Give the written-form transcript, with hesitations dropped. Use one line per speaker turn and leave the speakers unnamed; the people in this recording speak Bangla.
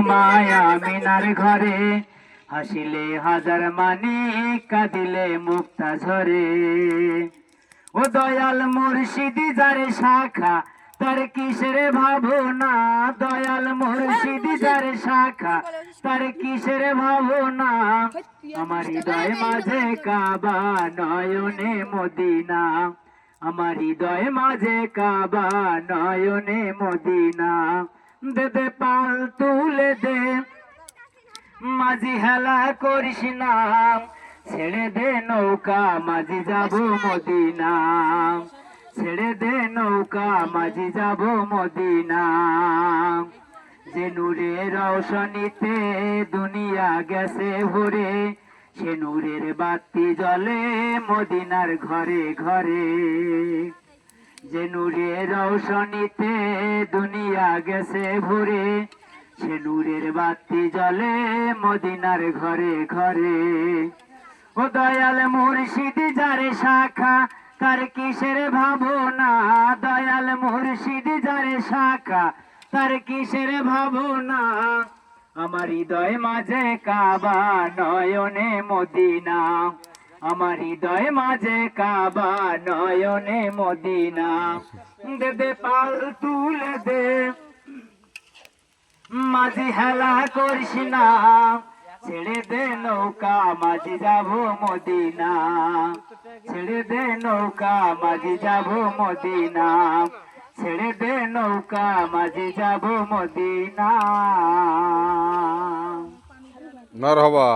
মায়া মিনার ঘরে হাসিলে হাজার মানি কাঁদিলে মুক্তা ঝরে ও দয়াল মুর্শিদি যারে শাখা তার কিসের ভাবনা দয়াল মুর্শিদি যারে শাখা তার কিসের ভাবনা আমার হৃদয় মাঝে কাবা নয়নে মদিনা আমার হৃদয় মাঝে কাবা নয়নে মদিনা দে দে পাল তুলে দে মাঝি হেলা করিস না ছেড়ে দে নৌকা মাঝি যাব মদিনা ছেড়ে দে নৌকা মাঝি যাব মদিনা যে নূরের রৌশনীতে দুনিয়া গেছে ভরে সে নূরের বাতি জ্বলে মদিনার ঘরে ঘরে যে নূরের রৌশনীতে দুনিয়া গেছে ভরে সে নূরের বাতি জ্বলে মদিনার ঘরে ঘরে ও দয়াল মুর্শিদি যারে শাখা তার কিসের ভাবনা দয়াল মুর্শিদি যারে শাখা তার কিসের ভাবনা আমার হৃদয় মাঝে কাবা নয়নে মদিনা আমার হৃদয় মাঝে কাবা নয়নে মদিনা দে দে পাল তুলে দে মাঝি হেলা করিস না ছেড়ে দে নৌকা মাঝি যাব মদিনা ছেড়ে দে নৌকা মাঝি যাব মদিনা ছেড়ে দে নৌকা মাঝি যাব মদিনা।
মারহাবা।